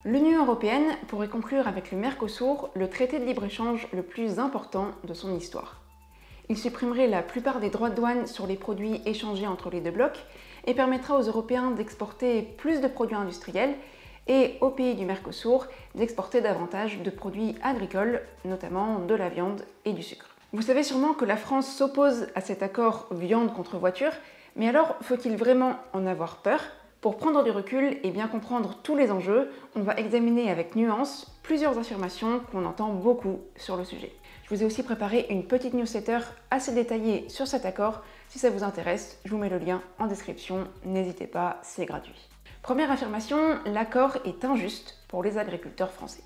L'Union européenne pourrait conclure avec le Mercosur le traité de libre-échange le plus important de son histoire. Il supprimerait la plupart des droits de douane sur les produits échangés entre les deux blocs et permettra aux Européens d'exporter plus de produits industriels et aux pays du Mercosur d'exporter davantage de produits agricoles, notamment de la viande et du sucre. Vous savez sûrement que la France s'oppose à cet accord viande contre voiture, mais alors faut-il vraiment en avoir peur ? Pour prendre du recul et bien comprendre tous les enjeux, on va examiner avec nuance plusieurs affirmations qu'on entend beaucoup sur le sujet. Je vous ai aussi préparé une petite newsletter assez détaillée sur cet accord. Si ça vous intéresse, je vous mets le lien en description. N'hésitez pas, c'est gratuit. Première affirmation, l'accord est injuste pour les agriculteurs français.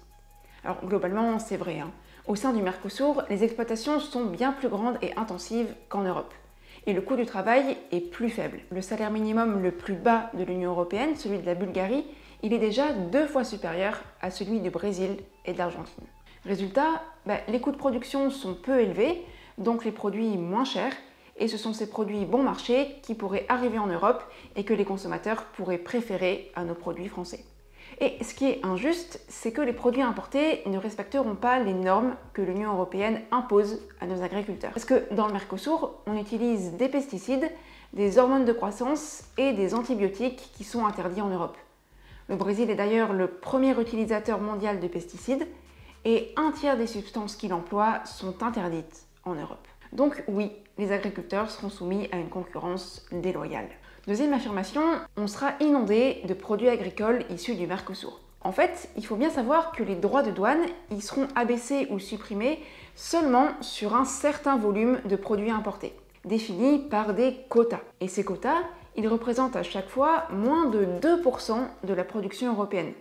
Alors globalement, c'est vrai. Au sein du Mercosur, les exploitations sont bien plus grandes et intensives qu'en Europe. Et le coût du travail est plus faible. Le salaire minimum le plus bas de l'Union européenne, celui de la Bulgarie, il est déjà 2 fois supérieur à celui du Brésil et de l'Argentine. Résultat, les coûts de production sont peu élevés, donc les produits moins chers, et ce sont ces produits bon marché qui pourraient arriver en Europe et que les consommateurs pourraient préférer à nos produits français. Et ce qui est injuste, c'est que les produits importés ne respecteront pas les normes que l'Union européenne impose à nos agriculteurs. Parce que dans le Mercosur, on utilise des pesticides, des hormones de croissance et des antibiotiques qui sont interdits en Europe. Le Brésil est d'ailleurs le premier utilisateur mondial de pesticides et 1/3 des substances qu'il emploie sont interdites en Europe. Donc oui, les agriculteurs seront soumis à une concurrence déloyale. Deuxième affirmation, on sera inondé de produits agricoles issus du Mercosur. En fait, il faut bien savoir que les droits de douane y seront abaissés ou supprimés seulement sur un certain volume de produits importés, définis par des quotas. Et ces quotas, ils représentent à chaque fois moins de 2% de la production européenne.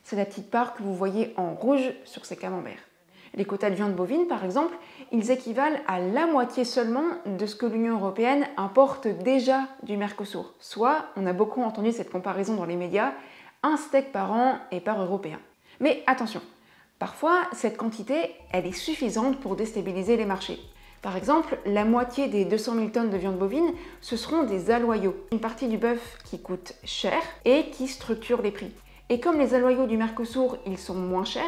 C'est la petite part que vous voyez en rouge sur ces camemberts. Les quotas de viande bovine, par exemple, ils équivalent à la moitié seulement de ce que l'Union européenne importe déjà du Mercosur. Soit, on a beaucoup entendu cette comparaison dans les médias, un steak par an et par européen. Mais attention, parfois, cette quantité, elle est suffisante pour déstabiliser les marchés. Par exemple, la moitié des 200 000 tonnes de viande bovine, ce seront des aloyaux, une partie du bœuf qui coûte cher et qui structure les prix. Et comme les aloyaux du Mercosur, ils sont moins chers,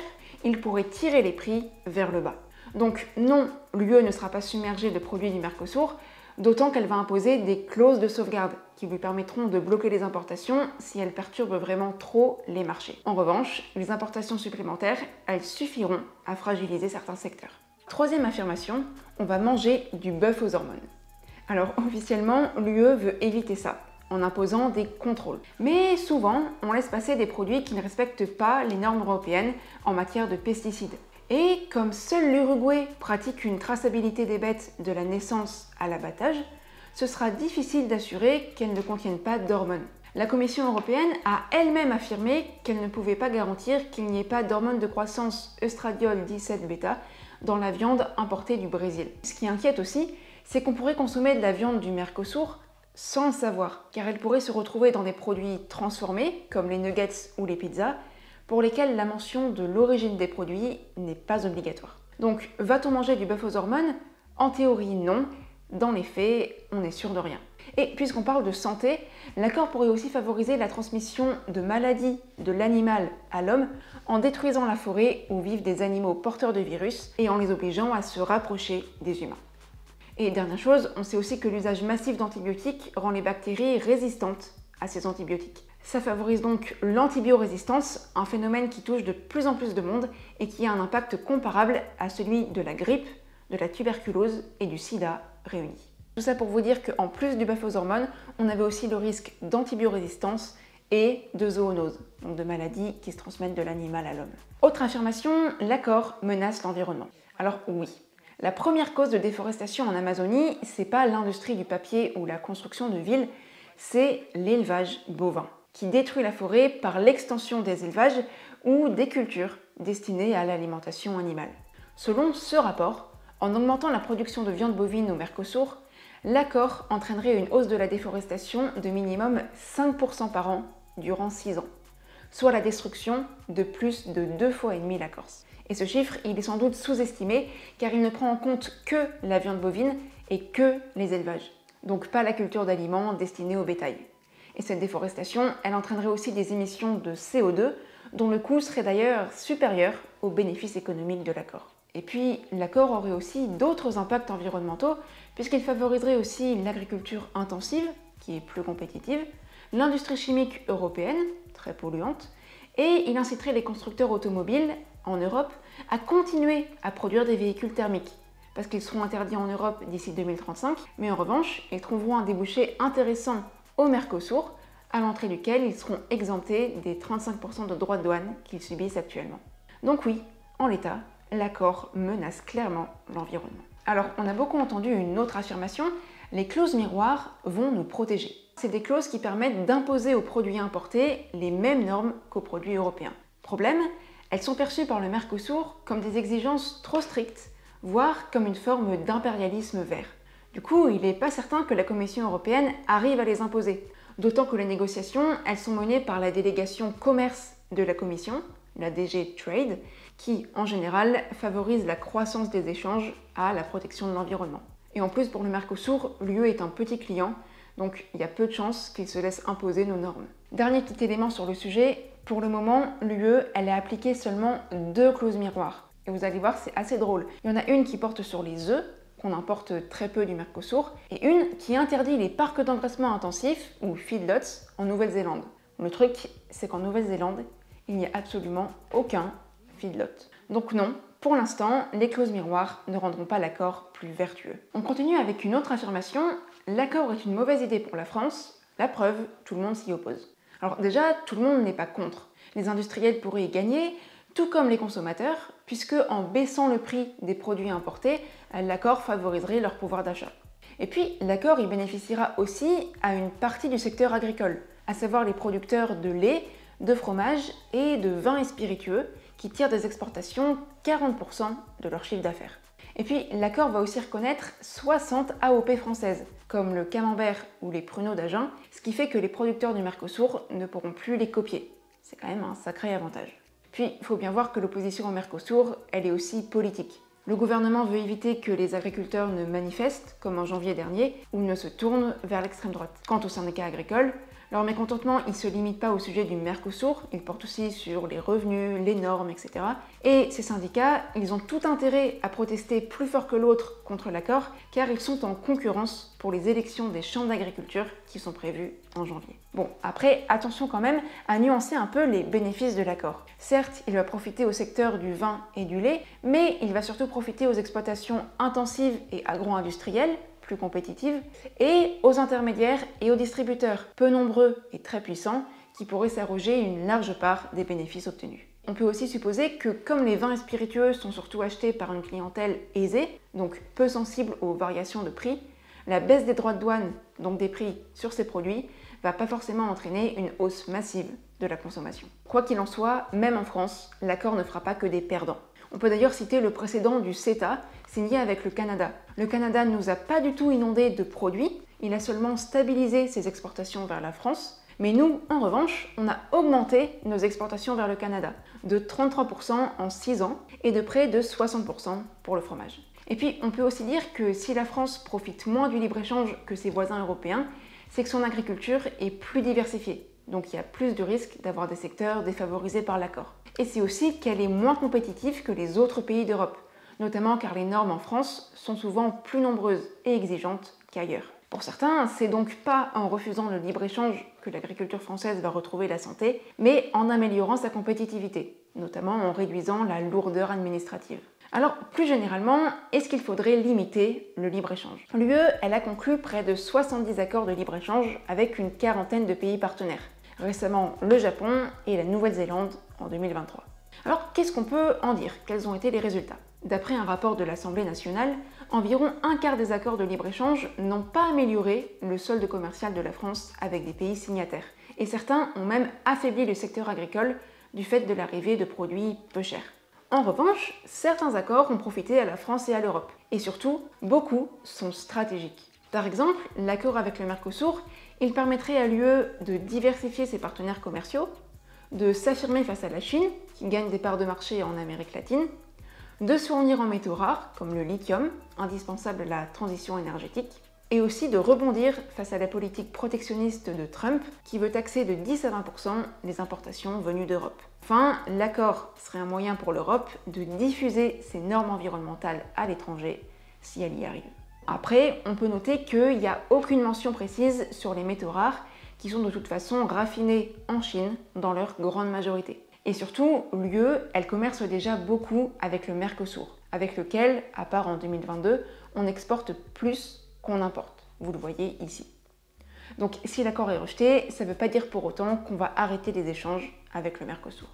ils pourraient tirer les prix vers le bas. Donc non, l'UE ne sera pas submergée de produits du Mercosur, d'autant qu'elle va imposer des clauses de sauvegarde qui lui permettront de bloquer les importations si elles perturbent vraiment trop les marchés. En revanche, les importations supplémentaires, elles suffiront à fragiliser certains secteurs. Troisième affirmation, on va manger du bœuf aux hormones. Alors officiellement, l'UE veut éviter ça, en imposant des contrôles. Mais souvent, on laisse passer des produits qui ne respectent pas les normes européennes en matière de pesticides. Et comme seul l'Uruguay pratique une traçabilité des bêtes de la naissance à l'abattage, ce sera difficile d'assurer qu'elles ne contiennent pas d'hormones. La Commission européenne a elle-même affirmé qu'elle ne pouvait pas garantir qu'il n'y ait pas d'hormones de croissance œstradiol 17 bêta dans la viande importée du Brésil. Ce qui inquiète aussi, c'est qu'on pourrait consommer de la viande du Mercosur sans le savoir, car elle pourrait se retrouver dans des produits transformés, comme les nuggets ou les pizzas, pour lesquels la mention de l'origine des produits n'est pas obligatoire. Donc, va-t-on manger du bœuf aux hormones? En théorie, non. Dans les faits, on n'est sûr de rien. Et puisqu'on parle de santé, l'accord pourrait aussi favoriser la transmission de maladies de l'animal à l'homme en détruisant la forêt où vivent des animaux porteurs de virus et en les obligeant à se rapprocher des humains. Et dernière chose, on sait aussi que l'usage massif d'antibiotiques rend les bactéries résistantes à ces antibiotiques. Ça favorise donc l'antibiorésistance, un phénomène qui touche de plus en plus de monde et qui a un impact comparable à celui de la grippe, de la tuberculose et du sida réunis. Tout ça pour vous dire qu'en plus du bœuf aux hormones, on avait aussi le risque d'antibiorésistance et de zoonose, donc de maladies qui se transmettent de l'animal à l'homme. Autre affirmation, l'accord menace l'environnement. Alors oui, la première cause de déforestation en Amazonie, c'est pas l'industrie du papier ou la construction de villes, c'est l'élevage bovin, qui détruit la forêt par l'extension des élevages ou des cultures destinées à l'alimentation animale. Selon ce rapport, en augmentant la production de viande bovine au Mercosur, l'accord entraînerait une hausse de la déforestation de minimum 5% par an durant 6 ans, soit la destruction de plus de 2,5 fois la Corse. Et ce chiffre, il est sans doute sous-estimé car il ne prend en compte que la viande bovine et que les élevages, donc pas la culture d'aliments destinés au bétail. Et cette déforestation, elle entraînerait aussi des émissions de CO2, dont le coût serait d'ailleurs supérieur aux bénéfices économiques de l'accord. Et puis, l'accord aurait aussi d'autres impacts environnementaux, puisqu'il favoriserait aussi l'agriculture intensive, qui est plus compétitive, l'industrie chimique européenne, très polluante, et il inciterait les constructeurs automobiles en Europe à continuer à produire des véhicules thermiques, parce qu'ils seront interdits en Europe d'ici 2035, mais en revanche, ils trouveront un débouché intéressant au Mercosur, à l'entrée duquel ils seront exemptés des 35% de droits de douane qu'ils subissent actuellement. Donc oui, en l'état, l'accord menace clairement l'environnement. Alors, on a beaucoup entendu une autre affirmation, les clauses miroirs vont nous protéger. C'est des clauses qui permettent d'imposer aux produits importés les mêmes normes qu'aux produits européens. Problème, elles sont perçues par le Mercosur comme des exigences trop strictes, voire comme une forme d'impérialisme vert. Du coup, il n'est pas certain que la Commission européenne arrive à les imposer. D'autant que les négociations, elles sont menées par la délégation commerce de la Commission, la DG Trade, qui, en général, favorise la croissance des échanges à la protection de l'environnement. Et en plus, pour le Mercosur, l'UE est un petit client, donc il y a peu de chances qu'il se laisse imposer nos normes. Dernier petit élément sur le sujet, pour le moment, l'UE, elle a appliqué seulement 2 clauses miroirs. Et vous allez voir, c'est assez drôle. Il y en a une qui porte sur les œufs, qu'on importe très peu du Mercosur, et une qui interdit les parcs d'engraissement intensifs, ou feedlots, en Nouvelle-Zélande. Le truc, c'est qu'en Nouvelle-Zélande, il n'y a absolument aucun feedlot. Donc non, pour l'instant, les clauses miroirs ne rendront pas l'accord plus vertueux. On continue avec une autre affirmation, l'accord est une mauvaise idée pour la France, la preuve, tout le monde s'y oppose. Alors déjà, tout le monde n'est pas contre. Les industriels pourraient y gagner, tout comme les consommateurs, puisque en baissant le prix des produits importés, l'accord favoriserait leur pouvoir d'achat. Et puis, l'accord y bénéficiera aussi à une partie du secteur agricole, à savoir les producteurs de lait, de fromage et de vins et spiritueux, qui tirent des exportations 40% de leur chiffre d'affaires. Et puis, l'accord va aussi reconnaître 60 AOP françaises, comme le camembert ou les pruneaux d'Agen, ce qui fait que les producteurs du Mercosur ne pourront plus les copier. C'est quand même un sacré avantage. Puis, il faut bien voir que l'opposition au Mercosur, elle est aussi politique. Le gouvernement veut éviter que les agriculteurs ne manifestent, comme en janvier dernier, ou ne se tournent vers l'extrême droite. Quant aux syndicats agricoles, leur mécontentement, il ne se limite pas au sujet du Mercosur, il porte aussi sur les revenus, les normes, etc. Et ces syndicats, ils ont tout intérêt à protester plus fort que l'autre contre l'accord, car ils sont en concurrence pour les élections des chambres d'agriculture qui sont prévues en janvier. Bon, après, attention quand même à nuancer un peu les bénéfices de l'accord. Certes, il va profiter au secteur du vin et du lait, mais il va surtout profiter aux exploitations intensives et agro-industrielles, plus compétitives, et aux intermédiaires et aux distributeurs, peu nombreux et très puissants, qui pourraient s'arroger une large part des bénéfices obtenus. On peut aussi supposer que comme les vins et spiritueux sont surtout achetés par une clientèle aisée, donc peu sensible aux variations de prix, la baisse des droits de douane, donc des prix sur ces produits, va pas forcément entraîner une hausse massive de la consommation. Quoi qu'il en soit, même en France, l'accord ne fera pas que des perdants. On peut d'ailleurs citer le précédent du CETA, signé avec le Canada. Le Canada ne nous a pas du tout inondé de produits, il a seulement stabilisé ses exportations vers la France, mais nous, en revanche, on a augmenté nos exportations vers le Canada, de 33% en 6 ans et de près de 60% pour le fromage. Et puis, on peut aussi dire que si la France profite moins du libre-échange que ses voisins européens, c'est que son agriculture est plus diversifiée. Donc il y a plus de risques d'avoir des secteurs défavorisés par l'accord. Et c'est aussi qu'elle est moins compétitive que les autres pays d'Europe, notamment car les normes en France sont souvent plus nombreuses et exigeantes qu'ailleurs. Pour certains, c'est donc pas en refusant le libre-échange que l'agriculture française va retrouver la santé, mais en améliorant sa compétitivité, notamment en réduisant la lourdeur administrative. Alors, plus généralement, est-ce qu'il faudrait limiter le libre-échange ? L'UE, elle a conclu près de 70 accords de libre-échange avec une quarantaine de pays partenaires. Récemment, le Japon et la Nouvelle-Zélande en 2023. Alors, qu'est-ce qu'on peut en dire ? Quels ont été les résultats ? D'après un rapport de l'Assemblée nationale, environ un quart des accords de libre-échange n'ont pas amélioré le solde commercial de la France avec des pays signataires. Et certains ont même affaibli le secteur agricole du fait de l'arrivée de produits peu chers. En revanche, certains accords ont profité à la France et à l'Europe. Et surtout, beaucoup sont stratégiques. Par exemple, l'accord avec le Mercosur, il permettrait à l'UE de diversifier ses partenaires commerciaux, de s'affirmer face à la Chine, qui gagne des parts de marché en Amérique latine, de se fournir en métaux rares, comme le lithium, indispensable à la transition énergétique, et aussi de rebondir face à la politique protectionniste de Trump qui veut taxer de 10 à 20% les importations venues d'Europe. Enfin, l'accord serait un moyen pour l'Europe de diffuser ses normes environnementales à l'étranger si elle y arrive. Après, on peut noter qu'il n'y a aucune mention précise sur les métaux rares qui sont de toute façon raffinés en Chine dans leur grande majorité. Et surtout, l'UE, elle commerce déjà beaucoup avec le Mercosur, avec lequel, à part en 2022, on exporte plus qu'on importe. Vous le voyez ici. Donc si l'accord est rejeté, ça ne veut pas dire pour autant qu'on va arrêter les échanges avec le Mercosur.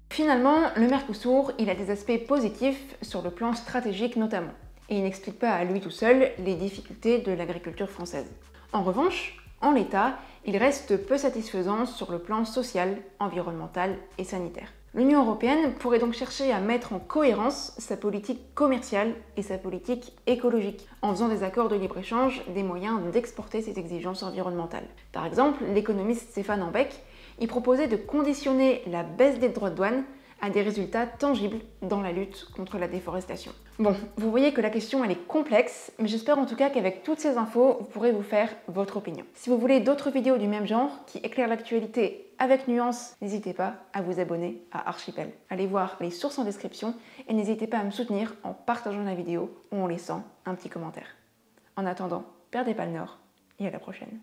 Finalement, le Mercosur, il a des aspects positifs sur le plan stratégique notamment. Et il n'explique pas à lui tout seul les difficultés de l'agriculture française. En revanche, en l'état, il reste peu satisfaisant sur le plan social, environnemental et sanitaire. L'Union européenne pourrait donc chercher à mettre en cohérence sa politique commerciale et sa politique écologique, en faisant des accords de libre-échange des moyens d'exporter ses exigences environnementales. Par exemple, l'économiste Stéphane Ambec y proposait de conditionner la baisse des droits de douane à des résultats tangibles dans la lutte contre la déforestation. Bon, vous voyez que la question elle est complexe, mais j'espère en tout cas qu'avec toutes ces infos, vous pourrez vous faire votre opinion. Si vous voulez d'autres vidéos du même genre qui éclairent l'actualité avec nuance, n'hésitez pas à vous abonner à Archipel. Allez voir les sources en description et n'hésitez pas à me soutenir en partageant la vidéo ou en laissant un petit commentaire. En attendant, perdez pas le nord et à la prochaine.